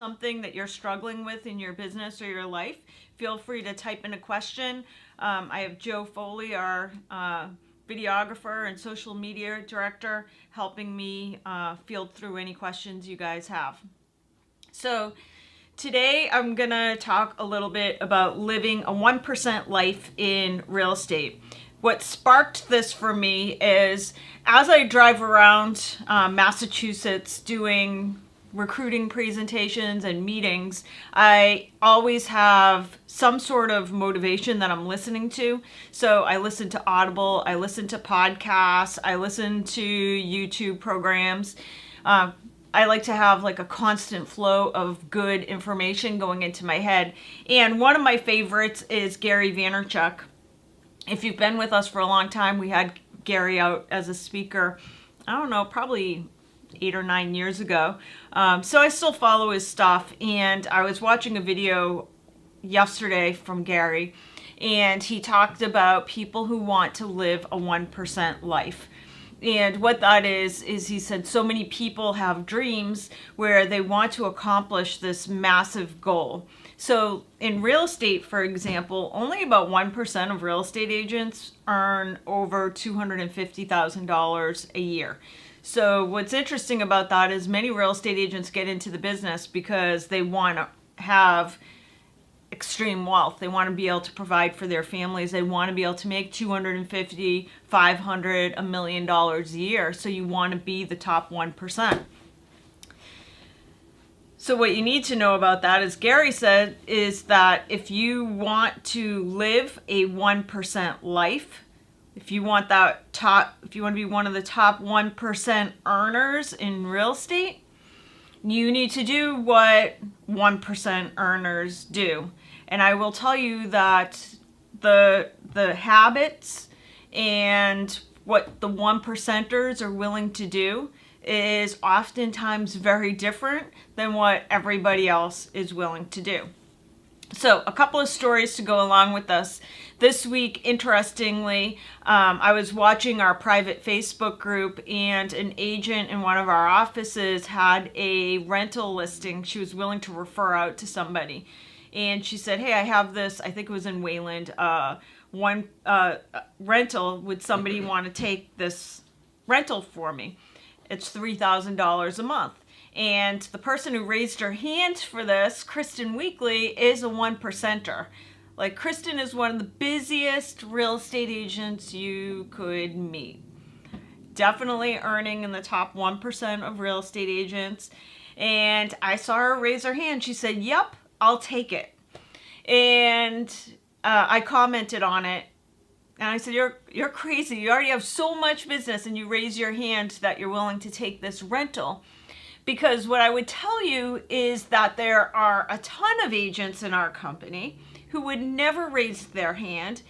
something that you're struggling with in your business or your life, feel free to type in a question. I have Joe Foley, our videographer and social media director, helping me field through any questions you guys have. So today I'm gonna talk a little bit about living a 1% life in real estate. What sparked this for me is as I drive around Massachusetts doing recruiting presentations and meetings, I always have some sort of motivation that I'm listening to. So I listen to Audible, I listen to podcasts, I listen to YouTube programs. I like to have like a constant flow of good information going into my head. And one of my favorites is Gary Vaynerchuk. If you've been with us for a long time, we had Gary out as a speaker, I don't know, probably 8 or 9 years ago. So I still follow his stuff, and I was watching a video yesterday from Gary, and he talked about people who want to live a 1% life. And what that is he said so many people have dreams where they want to accomplish this massive goal. So in real estate, for example, only about 1% of real estate agents earn over $250,000 a year. So what's interesting about that is many real estate agents get into the business because they want to have extreme wealth. They want to be able to provide for their families. They want to be able to make $250,000, $500,000, $1 million a year. So you want to be the top 1%. So what you need to know about that, as Gary said, is that if you want to live a 1% life, if you want to be one of the top 1% earners in real estate, you need to do what 1% earners do. And I will tell you that the habits and what the 1%ers are willing to do is oftentimes very different than what everybody else is willing to do. So a couple of stories to go along with this. This week, interestingly, I was watching our private Facebook group, and an agent in one of our offices had a rental listing she was willing to refer out to somebody. And she said, hey, I have this, I think it was in Wayland, one rental. Would somebody want to take this rental for me? It's $3,000 a month. And the person who raised her hand for this, Kristen Weekly, is a 1%er. Like, Kristen is one of the busiest real estate agents you could meet. Definitely earning in the top 1% of real estate agents. And I saw her raise her hand. She said, yep, I'll take it. And I commented on it. And I said, you're crazy. You already have so much business, and you raise your hand that you're willing to take this rental. Because what I would tell you is that there are a ton of agents in our company who would never raise their hand,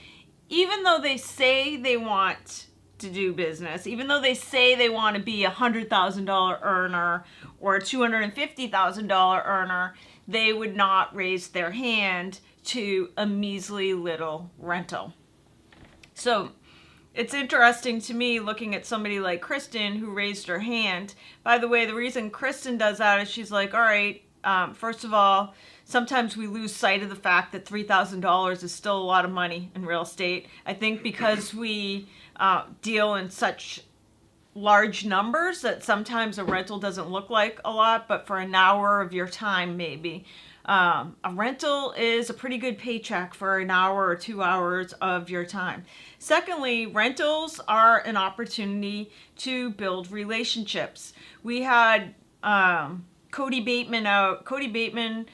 even though they say they want to do business, even though they say they want to be a $100,000 earner or a $250,000 earner, they would not raise their hand to a measly little rental. So it's interesting to me looking at somebody like Kristen who raised her hand. By the way, the reason Kristen does that is she's like, all right, first of all, sometimes we lose sight of the fact that $3,000 is still a lot of money in real estate. I think because we deal in such large numbers that sometimes a rental doesn't look like a lot, but for an hour of your time maybe. A rental is a pretty good paycheck for an hour or 2 hours of your time. Secondly, rentals are an opportunity to build relationships. We had Cody Bateman out. Cody Bateman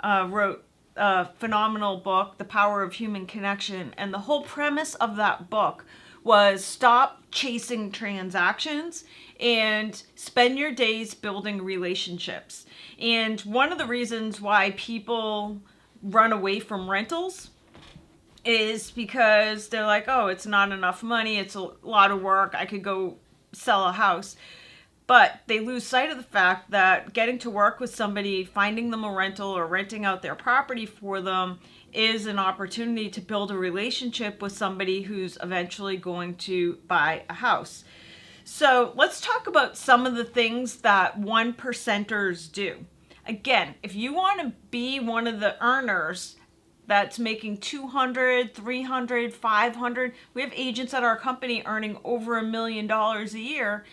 wrote a phenomenal book, The Power of Human Connection, and the whole premise of that book was stop chasing transactions and spend your days building relationships. And one of the reasons why people run away from rentals is because they're like, oh, it's not enough money, it's a lot of work, I could go sell a house. But they lose sight of the fact that getting to work with somebody, finding them a rental or renting out their property for them is an opportunity to build a relationship with somebody who's eventually going to buy a house. So let's talk about some of the things that 1%ers do. Again, if you want to be one of the earners that's making 200, 300, 500, we have agents at our company earning over $1 million a year.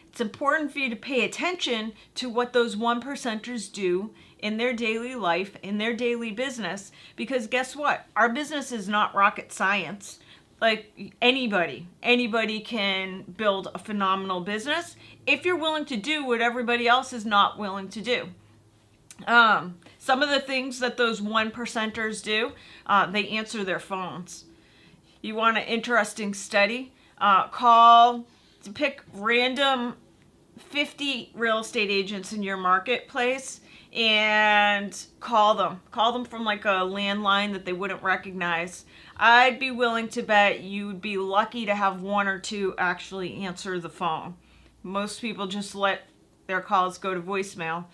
It's important for you to pay attention to what those 1%ers do in their daily life, in their daily business, because guess what? Our business is not rocket science. Like anybody can build a phenomenal business if you're willing to do what everybody else is not willing to do. Some of the things that those 1%ers do, they answer their phones. You want an interesting study? Pick random 50 real estate agents in your marketplace and call them. Call them from like a landline that they wouldn't recognize. I'd be willing to bet you'd be lucky to have one or two actually answer the phone. Most people just let their calls go to voicemail.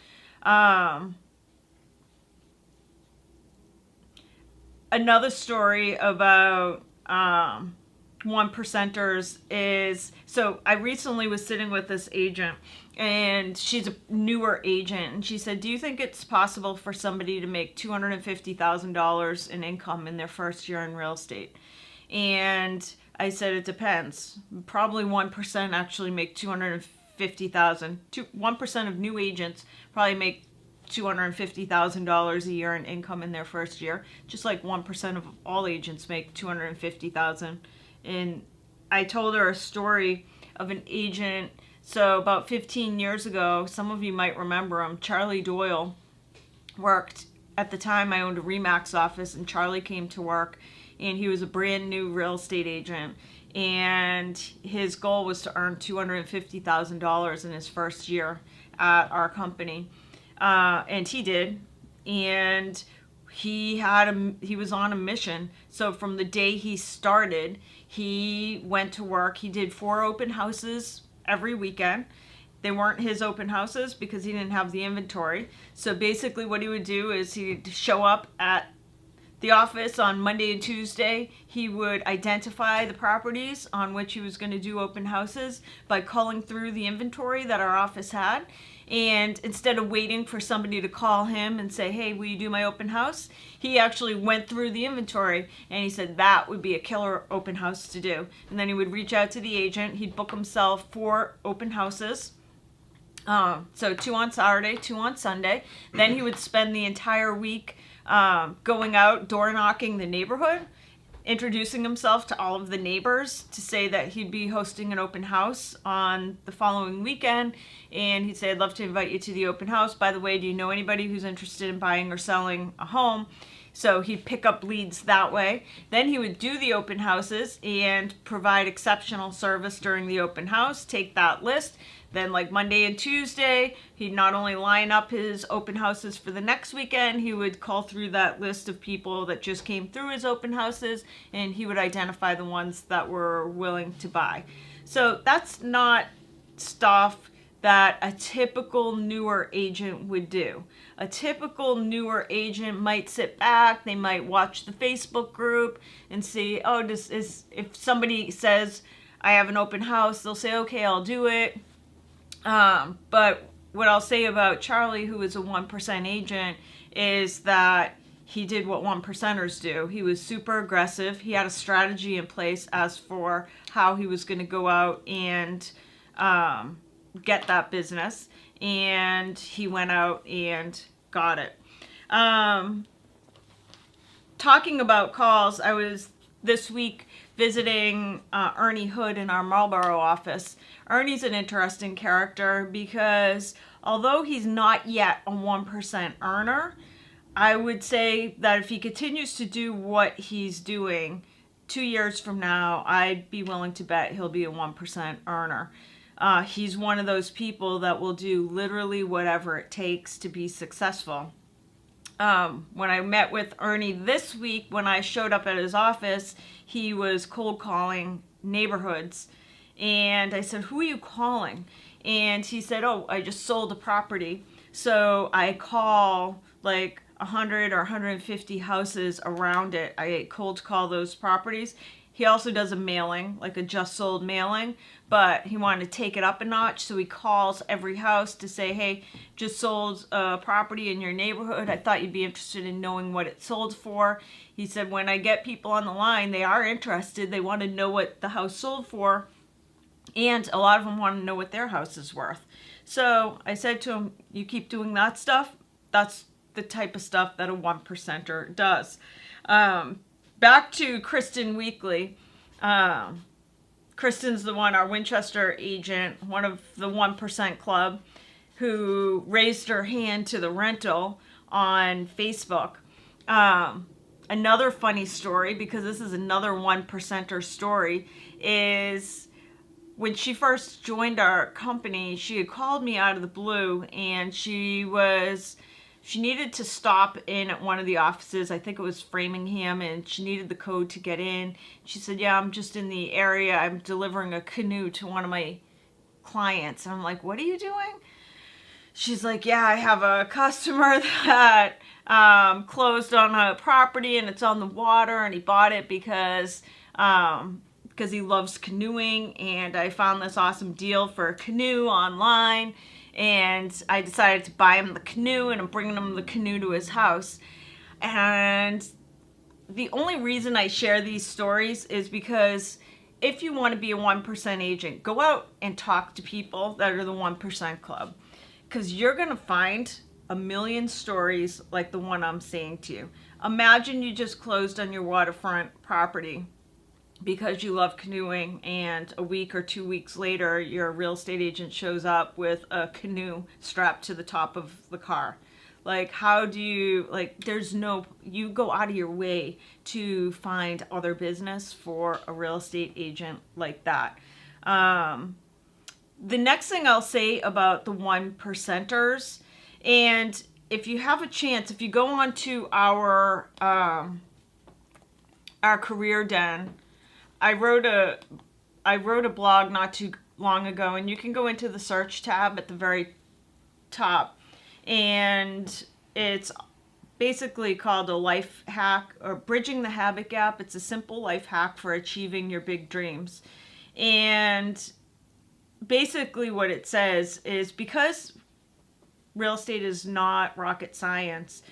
Another story about 1%ers is, so I recently was sitting with this agent, and she's a newer agent, and she said, do you think it's possible for somebody to make $250,000 in income in their first year in real estate? And I said, it depends. Probably 1% actually make $250,000. 1% of new agents probably make $250,000 a year in income in their first year, just like 1% of all agents make $250,000. And I told her a story of an agent. So about 15 years ago, some of you might remember him, Charlie Doyle worked, at the time I owned a RE/MAX office, and Charlie came to work, and he was a brand new real estate agent, and his goal was to earn $250,000 in his first year at our company. And he did, and he was on a mission. So from the day he started, he went to work. He did 4 open houses every weekend. They weren't his open houses because he didn't have the inventory. So basically what he would do is he'd show up at the office on Monday and Tuesday. He would identify the properties on which he was going to do open houses by culling through the inventory that our office had. And instead of waiting for somebody to call him and say, hey, will you do my open house? He actually went through the inventory, and he said that would be a killer open house to do. And then he would reach out to the agent. He'd book himself 4 open houses. So 2 on Saturday, 2 on Sunday. Then he would spend the entire week going out, door knocking the neighborhood, introducing himself to all of the neighbors to say that he'd be hosting an open house on the following weekend. And he'd say, I'd love to invite you to the open house. By the way, do you know anybody who's interested in buying or selling a home? So he'd pick up leads that way. Then he would do the open houses and provide exceptional service during the open house, take that list. Then like Monday and Tuesday, he'd not only line up his open houses for the next weekend, he would call through that list of people that just came through his open houses, and he would identify the ones that were willing to buy. So that's not stuff that a typical newer agent would do. A typical newer agent might sit back, they might watch the Facebook group and see, oh, if somebody says, I have an open house, they'll say, okay, I'll do it. But what I'll say about Charlie, who is a 1% agent, is that he did what 1%ers do. He was super aggressive. He had a strategy in place as for how he was going to go out and get that business. And he went out and got it. Talking about calls, I was this week visiting Ernie Hood in our Marlboro office. Ernie's an interesting character because although he's not yet a 1% earner, I would say that if he continues to do what he's doing, 2 years from now, I'd be willing to bet he'll be a 1% earner. He's one of those people that will do literally whatever it takes to be successful. When I met with Ernie this week, when I showed up at his office, he was cold calling neighborhoods. And I said, who are you calling? And he said, oh, I just sold a property. So I call like 100 or 150 houses around it. I cold call those properties. He also does a mailing, like a just sold mailing, but he wanted to take it up a notch. So he calls every house to say, hey, just sold a property in your neighborhood. I thought you'd be interested in knowing what it sold for. He said, when I get people on the line, they are interested. They want to know what the house sold for. And a lot of them want to know what their house is worth. So I said to him, you keep doing that stuff. That's the type of stuff that a 1%er does. Back to Kristen Weekly. Kristen's the one, our Winchester agent, one of the 1% club, who raised her hand to the rental on Facebook. Another funny story, because this is another 1%er story, is when she first joined our company, she had called me out of the blue, and she needed to stop in at one of the offices. I think it was Framingham, and she needed the code to get in. She said, yeah, I'm just in the area. I'm delivering a canoe to one of my clients. And I'm like, what are you doing? She's like, yeah, I have a customer that closed on a property, and it's on the water, and he bought it because he loves canoeing, and I found this awesome deal for a canoe online, and I decided to buy him the canoe, and I'm bringing him the canoe to his house. And the only reason I share these stories is because if you want to be a 1% agent, go out and talk to people that are the 1% club, because you're going to find a million stories like the one I'm saying to you. Imagine you just closed on your waterfront property because you love canoeing, and a week or 2 weeks later, your real estate agent shows up with a canoe strapped to the top of the car. Like, how do you, like, you go out of your way to find other business for a real estate agent like that. The next thing I'll say about the 1%ers, and if you have a chance, if you go on to our Career Den, I wrote a blog not too long ago, and you can go into the search tab at the very top, and it's basically called a life hack, or bridging the habit gap. It's a simple life hack for achieving your big dreams. And basically what it says is, because real estate is not rocket science,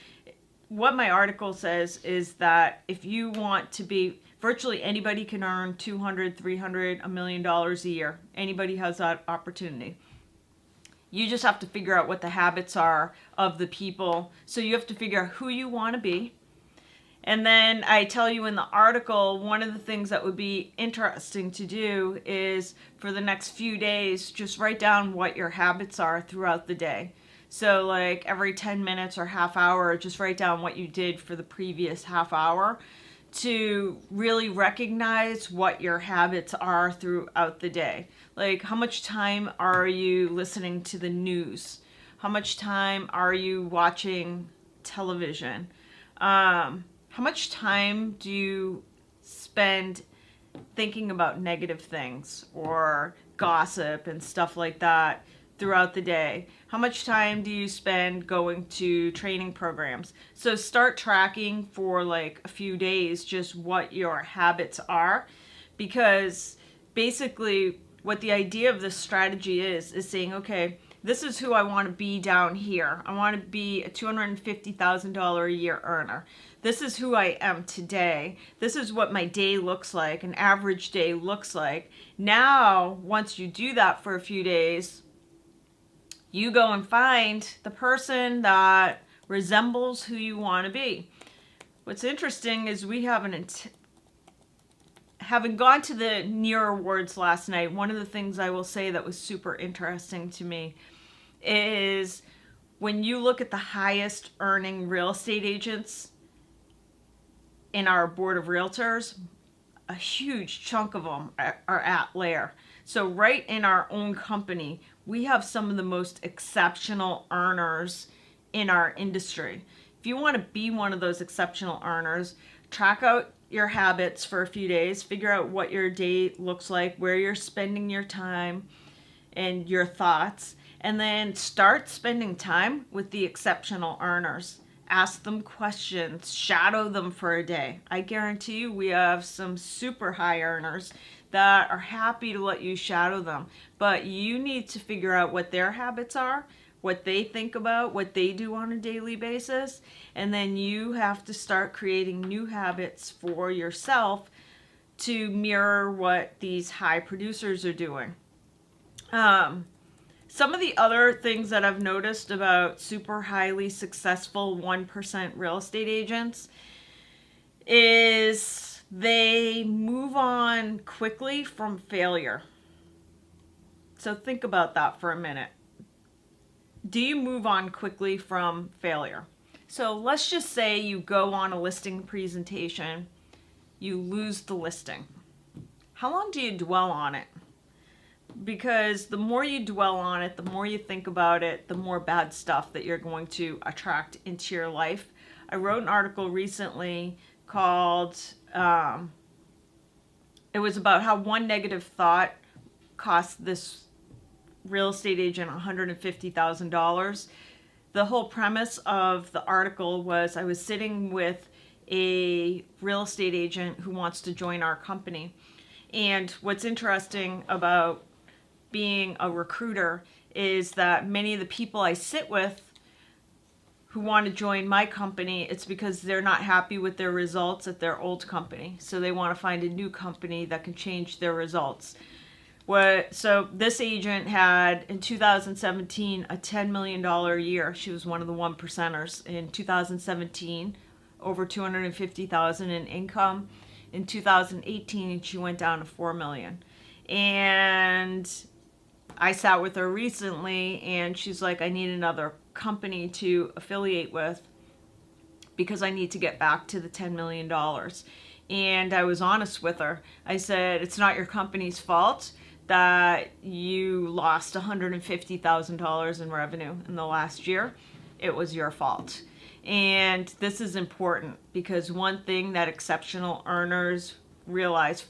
what my article says is that if you want to be, virtually anybody can earn $200, $300, $1 million a year. Anybody has that opportunity. You just have to figure out what the habits are of the people. So you have to figure out who you want to be. And then I tell you in the article, one of the things that would be interesting to do is, for the next few days, just write down what your habits are throughout the day. So like every 10 minutes or half hour, just write down what you did for the previous half hour, to really recognize what your habits are throughout the day. Like, how much time are you listening to the news? How much time are you watching television? How much time do you spend thinking about negative things or gossip and stuff like that throughout the day? How much time do you spend going to training programs? So start tracking for like a few days just what your habits are, because basically what the idea of this strategy is saying, okay, this is who I want to be down here. I want to be a $250,000 a year earner. This is who I am today. This is what my day looks like, an average day looks like. Now, once you do that for a few days, you go and find the person that resembles who you want to be. What's interesting is we haven't, having gone to the NEAR Awards last night, one of the things I will say that was super interesting to me is when you look at the highest earning real estate agents in our board of realtors, a huge chunk of them are at Lair. So right in our own company, we have some of the most exceptional earners in our industry. If you want to be one of those exceptional earners, track out your habits for a few days, figure out what your day looks like, where you're spending your time and your thoughts, and then start spending time with the exceptional earners. Ask them questions, shadow them for a day. I guarantee you we have some super high earners that are happy to let you shadow them. But you need to figure out what their habits are, what they think about, what they do on a daily basis, and then you have to start creating new habits for yourself to mirror what these high producers are doing. Some of the other things that I've noticed about super highly successful 1% real estate agents is they move on quickly from failure. So think about that for a minute. Do you move on quickly from failure? So let's just say you go on a listing presentation, you lose the listing. How long do you dwell on it? Because the more you dwell on it, the more you think about it, the more bad stuff that you're going to attract into your life. I wrote an article recently called, it was about how one negative thought cost this real estate agent $150,000. The whole premise of the article was I was sitting with a real estate agent who wants to join our company. And what's interesting about being a recruiter is that many of the people I sit with who want to join my company, it's because they're not happy with their results at their old company. So they want to find a new company that can change their results. So this agent had in 2017 a $10 million year. She was one of the 1%ers in 2017, over $250,000 in income. In 2018, she went down to $4 million. And I sat with her recently and she's like, I need another company to affiliate with because I need to get back to the $10 million. And I was honest with her. I said, it's not your company's fault that you lost $150,000 in revenue in the last year. It was your fault. And this is important because one thing that exceptional earners realize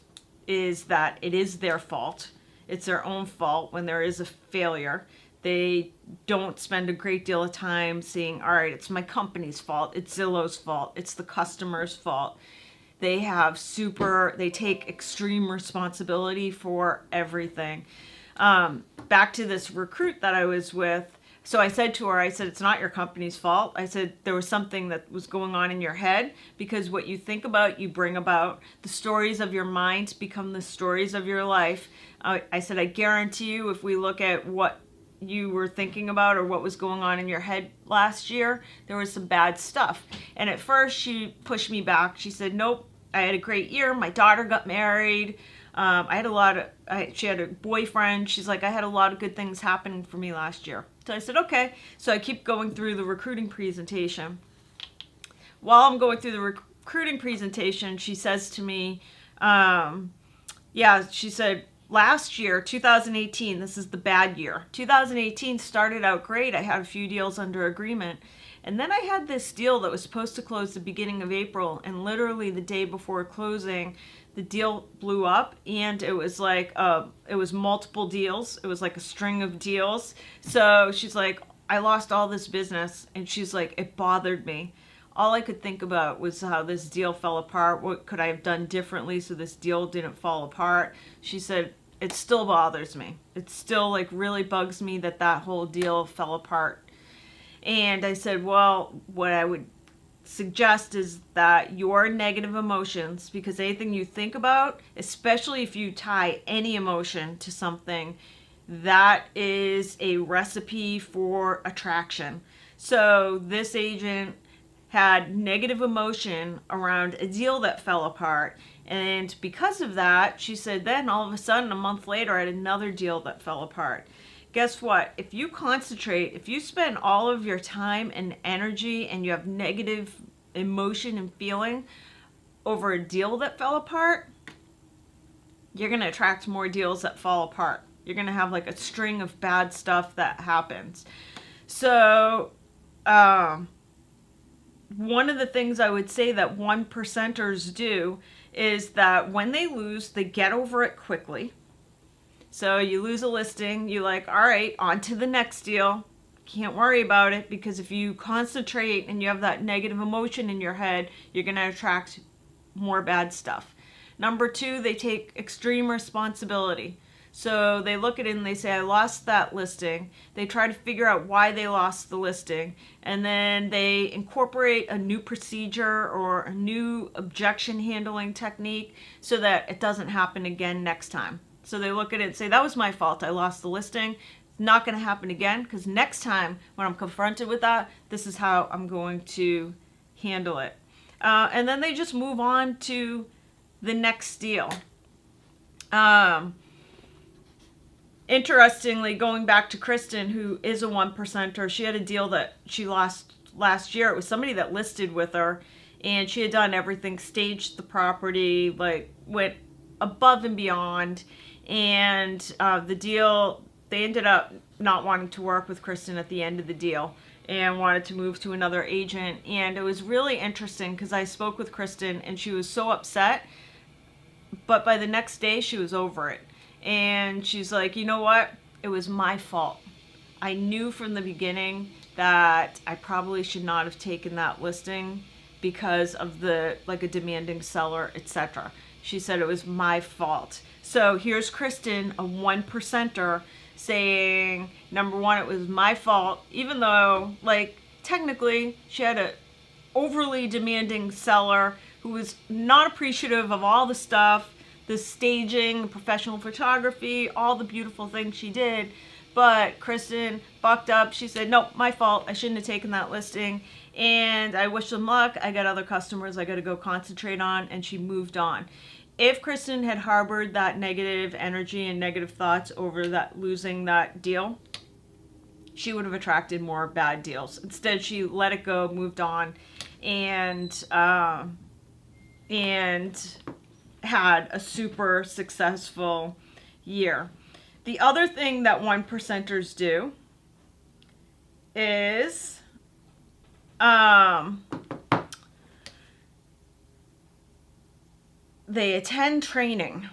is that it is their fault. It's their own fault when there is a failure. They don't spend a great deal of time saying, all right, it's my company's fault, it's Zillow's fault, it's the customer's fault. They take extreme responsibility for everything. Back to this recruit that I was with. So I said to her, I said, it's not your company's fault. I said, there was something that was going on in your head because what you think about, you bring about. The stories of your mind become the stories of your life. I said, I guarantee you, if we look at what you were thinking about or what was going on in your head last year, there was some bad stuff. And at first she pushed me back. She said, nope, I had a great year. My daughter got married. She had a boyfriend. She's like, I had a lot of good things happening for me last year. So I said, okay. So I keep going through the recruiting presentation. While I'm going through the recruiting presentation, she says to me, she said, last year, 2018, this is the bad year. 2018 started out great. I had a few deals under agreement. And then I had this deal that was supposed to close the beginning of April. And literally the day before closing, the deal blew up. And it was like, it was multiple deals. It was like a string of deals. So she's like, I lost all this business. And she's like, it bothered me. All I could think about was how this deal fell apart. What could I have done differently so this deal didn't fall apart? She said, it still bothers me. It still like really bugs me that that whole deal fell apart. And I said, well, what I would suggest is that your negative emotions, because anything you think about, especially if you tie any emotion to something, that is a recipe for attraction. So this agent had negative emotion around a deal that fell apart. And because of that, she said, then all of a sudden, a month later, I had another deal that fell apart. Guess what? If you concentrate, if you spend all of your time and energy and you have negative emotion and feeling over a deal that fell apart, you're going to attract more deals that fall apart. You're going to have like a string of bad stuff that happens. So, one of the things I would say that 1%ers do is that when they lose, they get over it quickly. So you lose a listing, you like, all right, on to the next deal. can't worry about it, because if you concentrate and you have that negative emotion in your head, you're going to attract more bad stuff. Number 2, they take extreme responsibility. So they look at it and they say, I lost that listing. They try to figure out why they lost the listing. And then they incorporate a new procedure or a new objection handling technique so that it doesn't happen again next time. So they look at it and say, that was my fault. I lost the listing. It's not going to happen again, because next time when I'm confronted with that, this is how I'm going to handle it. And then they just move on to the next deal. Interestingly, going back to Kristen, who is a 1%er, she had a deal that she lost last year. It was somebody that listed with her, and she had done everything, staged the property, like went above and beyond. And the deal, they ended up not wanting to work with Kristen at the end of the deal and wanted to move to another agent. And it was really interesting because I spoke with Kristen and she was so upset, but by the next day she was over it. And she's like, you know what? It was my fault. I knew from the beginning that I probably should not have taken that listing because of a demanding seller, etc. She said it was my fault. So here's Kristen, a 1%er, saying, number 1, it was my fault, even though, technically she had a overly demanding seller who was not appreciative of all the stuff, the staging, the professional photography, all the beautiful things she did. But Kristen bucked up. She said, nope, my fault. I shouldn't have taken that listing. And I wish them luck. I got other customers I got to go concentrate on. And she moved on. If Kristen had harbored that negative energy and negative thoughts over that losing that deal, she would have attracted more bad deals. Instead, she let it go, moved on, and had a super successful year. The other thing that 1%ers do is they attend training.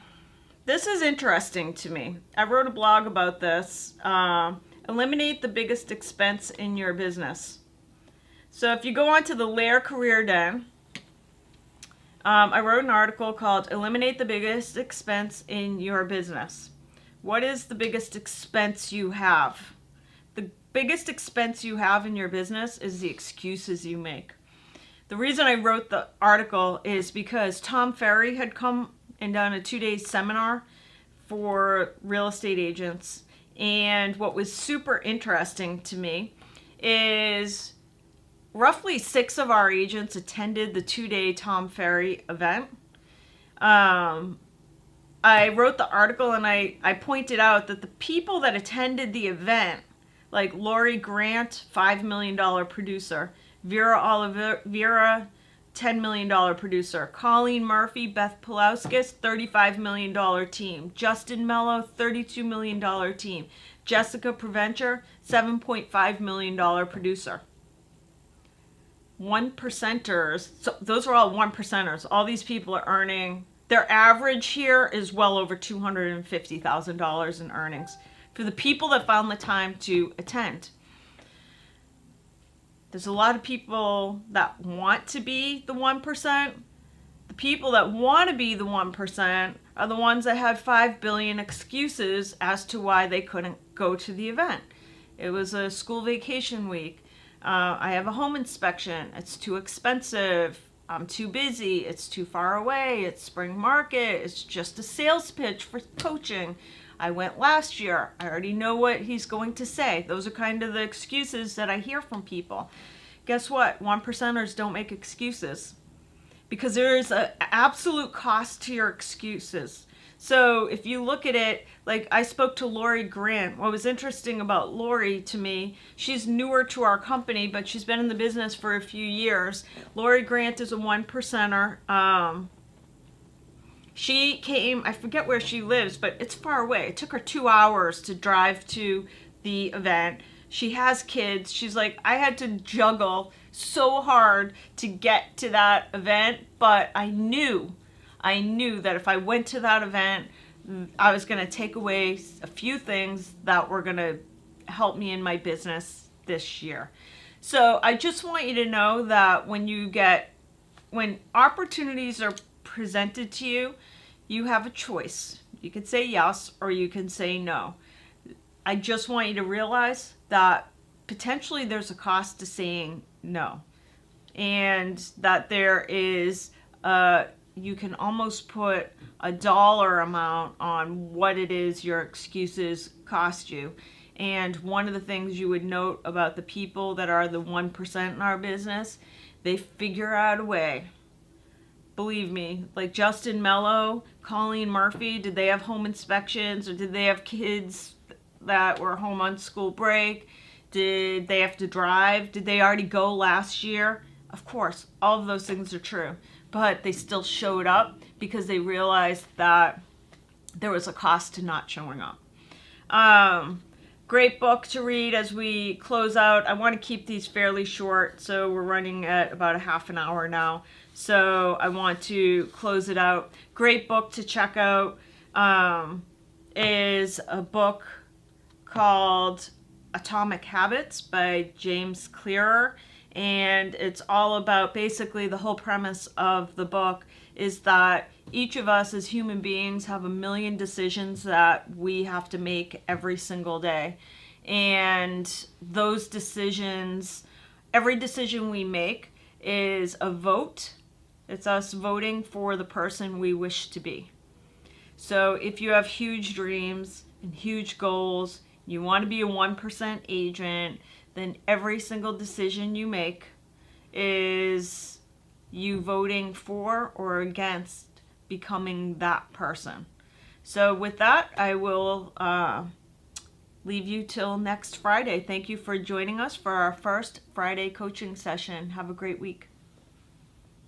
This is interesting to me. I wrote a blog about this. Eliminate the biggest expense in your business. So if you go onto the Lair Career Den, I wrote an article called Eliminate the Biggest Expense in Your Business. What is the biggest expense you have? The biggest expense you have in your business is the excuses you make. The reason I wrote the article is because Tom Ferry had come and done a 2-day seminar for real estate agents. And what was super interesting to me is roughly 6 of our agents attended the 2-day Tom Ferry event. I wrote the article and I pointed out that the people that attended the event, like Lori Grant, $5 million producer, Vera Oliveira, $10 million producer, Colleen Murphy, Beth Pulauskas, $35 million team, Justin Mello, $32 million team, Jessica Preventure, $7.5 million producer. 1%ers, so those are all 1%ers. All these people are earning, their average here is well over $250,000 in earnings for the people that found the time to attend. There's a lot of people that want to be the 1%. The people that want to be the 1% are the ones that have 5 billion excuses as to why they couldn't go to the event. It was a school vacation week. I have a home inspection. It's too expensive. I'm too busy. It's too far away. It's spring market. It's just a sales pitch for coaching. I went last year. I already know what he's going to say. Those are kind of the excuses that I hear from people. Guess what? 1%ers don't make excuses because there is an absolute cost to your excuses. So if you look at it, like I spoke to Lori Grant. What was interesting about Lori to me, she's newer to our company, but she's been in the business for a few years. Lori Grant is a 1%er. She came, I forget where she lives, but it's far away. It took her 2 hours to drive to the event. She has kids. She's like, I had to juggle so hard to get to that event, but I knew that if I went to that event, I was going to take away a few things that were going to help me in my business this year. So I just want you to know that when opportunities are presented to you, you have a choice. You can say yes or you can say no. I just want you to realize that potentially there's a cost to saying no, and that there is you can almost put a dollar amount on what it is your excuses cost you. And one of the things you would note about the people that are the 1% in our business, they figure out a way. Believe me, like Justin Mello, Colleen Murphy, did they have home inspections, or did they have kids that were home on school break? Did they have to drive? Did they already go last year? Of course, all of those things are true, but they still showed up because they realized that there was a cost to not showing up. Great book to read as we close out. I want to keep these fairly short, so we're running at about a half an hour now. So I want to close it out. Great book to check out is a book called Atomic Habits by James Clear. And it's all about, basically the whole premise of the book is that each of us as human beings have a million decisions that we have to make every single day. And those decisions, every decision we make is a vote. It's us voting for the person we wish to be. So if you have huge dreams and huge goals, you want to be a 1% agent, then every single decision you make is you voting for or against becoming that person. So with that, I will leave you till next Friday. Thank you for joining us for our first Friday coaching session. Have a great week.